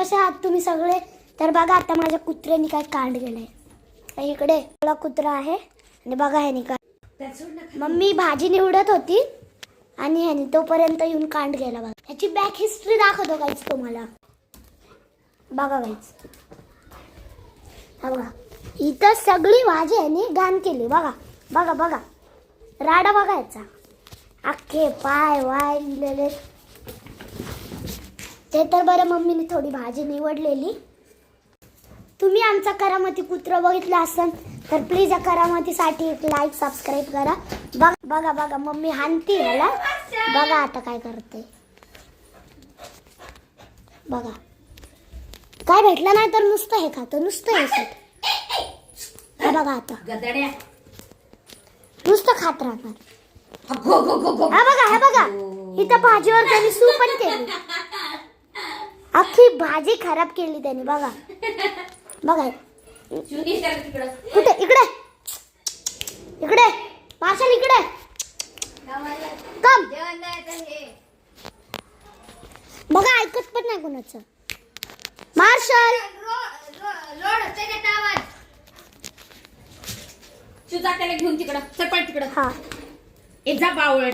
कसे आहात तुम्ही सगळे? तर बघा आता माझ्या कुत्र्याने काय कांड गेलंय. इकडे आपला कुत्रा आहे आणि बघा ह्याने काय. मम्मी भाजी निवडत होती आणि ह्याने तोपर्यंत येऊन कांड गेला. बघा ह्याची बॅक हिस्ट्री दाखवतो गाईज तुम्हाला. बघा गाईज, हा बघा इथं सगळी भाजी ह्याने घाण केली. बघा बघा बघा राडा बघा ह्याचा. अख्खे पाय वाय लिहिलेले. ते तर बरं मम्मीने थोडी भाजी निवडलेली. तुम्ही आमचा करामती कुत्रा बघितला असाल तर प्लीज या करामतीसाठी एक लाईक सबस्क्राईब करा. बघा बघा बघा मम्मी हाणती ह्याला. बघा आता काय करते. बघा काय भेटलं नाही तर नुसतं हे खातं, नुसतं हे. हे बघा आता नुसतं खात राहणार. हा बघा हे बघा इथं भाजीवर त्यांनी सूप पण केली. अख्खी भाजी खराब केली त्यांनी. बघा बघा कुठे इकडे इकडे मार्शल इकडे कम. बघा ऐकत पण नाही कोणाचं. मार्शल तुझा त्याला घेऊन तिकडं सरपट तिकडं. हा एक जा बावळ.